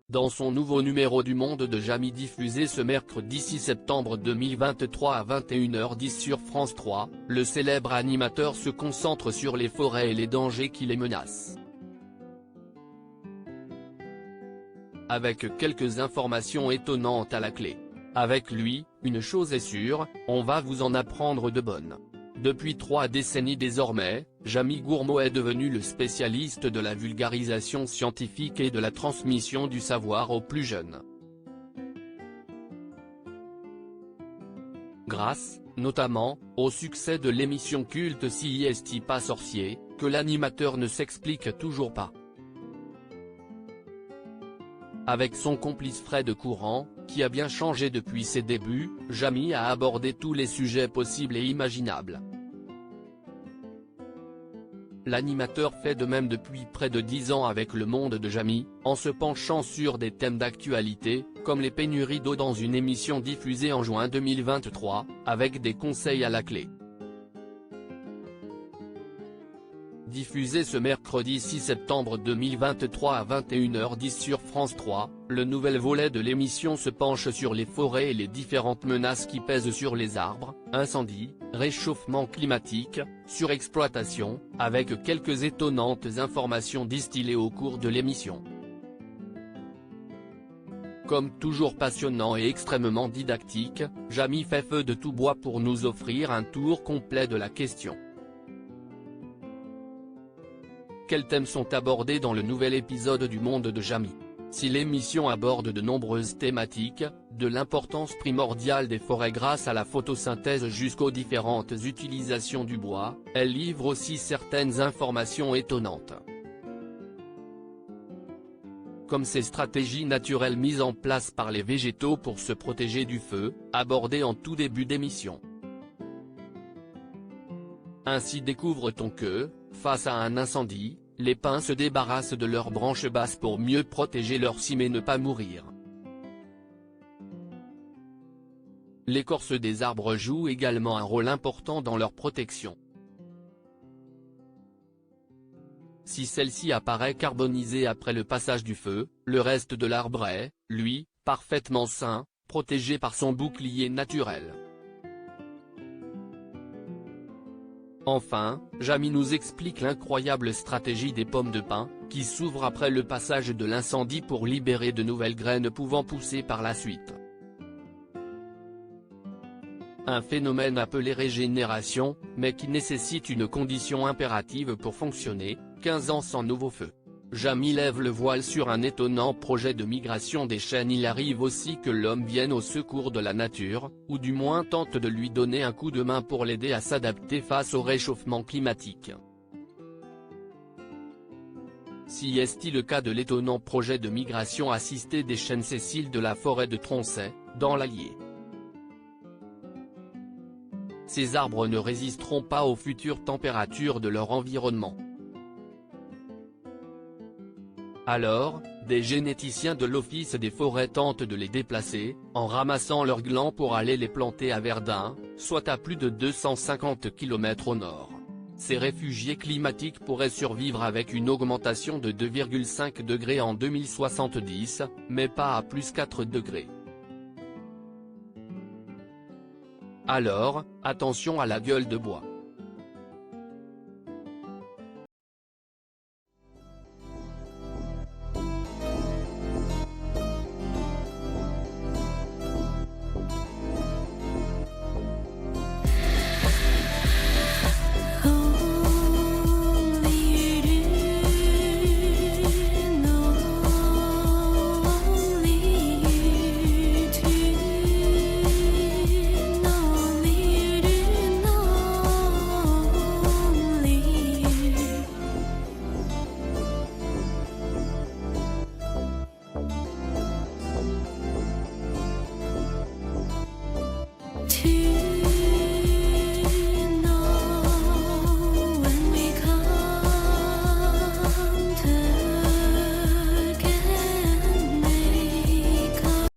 Dans son nouveau numéro du Monde de Jamy diffusé ce mercredi 6 septembre 2023 à 21h10 sur France 3, le célèbre animateur se concentre sur les forêts et les dangers qui les menacent. Avec quelques informations étonnantes à la clé. Avec lui, une chose est sûre, on va vous en apprendre de bonnes. Depuis 3 décennies désormais, Jamy Gourmaud est devenu le spécialiste de la vulgarisation scientifique et de la transmission du savoir aux plus jeunes. Grâce, notamment, au succès de l'émission culte CIST Pas Sorcier, que l'animateur ne s'explique toujours pas. Avec son complice Fred Courant, qui a bien changé depuis ses débuts, Jamy a abordé tous les sujets possibles et imaginables. L'animateur fait de même depuis près de 10 ans avec Le Monde de Jamy, en se penchant sur des thèmes d'actualité, comme les pénuries d'eau dans une émission diffusée en juin 2023, avec des conseils à la clé. Diffusé ce mercredi 6 septembre 2023 à 21h10 sur France 3, le nouvel volet de l'émission se penche sur les forêts et les différentes menaces qui pèsent sur les arbres, incendies, réchauffement climatique, surexploitation, avec quelques étonnantes informations distillées au cours de l'émission. Comme toujours passionnant et extrêmement didactique, Jamy fait feu de tout bois pour nous offrir un tour complet de la question. Quels thèmes sont abordés dans le nouvel épisode du Monde de Jamy? Si l'émission aborde de nombreuses thématiques, de l'importance primordiale des forêts grâce à la photosynthèse jusqu'aux différentes utilisations du bois, elle livre aussi certaines informations étonnantes. Comme ces stratégies naturelles mises en place par les végétaux pour se protéger du feu, abordées en tout début d'émission. Ainsi découvre-t-on que, face à un incendie, les pins se débarrassent de leurs branches basses pour mieux protéger leurs cimes et ne pas mourir. L'écorce des arbres joue également un rôle important dans leur protection. Si celle-ci apparaît carbonisée après le passage du feu, le reste de l'arbre est, lui, parfaitement sain, protégé par son bouclier naturel. Enfin, Jamy nous explique l'incroyable stratégie des pommes de pin, qui s'ouvrent après le passage de l'incendie pour libérer de nouvelles graines pouvant pousser par la suite. Un phénomène appelé régénération, mais qui nécessite une condition impérative pour fonctionner, 15 ans sans nouveau feu. Jamy lève le voile sur un étonnant projet de migration des chênes. Il arrive aussi que l'homme vienne au secours de la nature, ou du moins tente de lui donner un coup de main pour l'aider à s'adapter face au réchauffement climatique. Si est-il le cas de l'étonnant projet de migration assistée des chênes sessiles de la forêt de Tronchet, dans l'Allier. Ces arbres ne résisteront pas aux futures températures de leur environnement. Alors, des généticiens de l'Office des forêts tentent de les déplacer, en ramassant leurs glands pour aller les planter à Verdun, soit à plus de 250 km au nord. Ces réfugiés climatiques pourraient survivre avec une augmentation de 2,5 degrés en 2070, mais pas à plus 4 degrés. Alors, attention à la gueule de bois.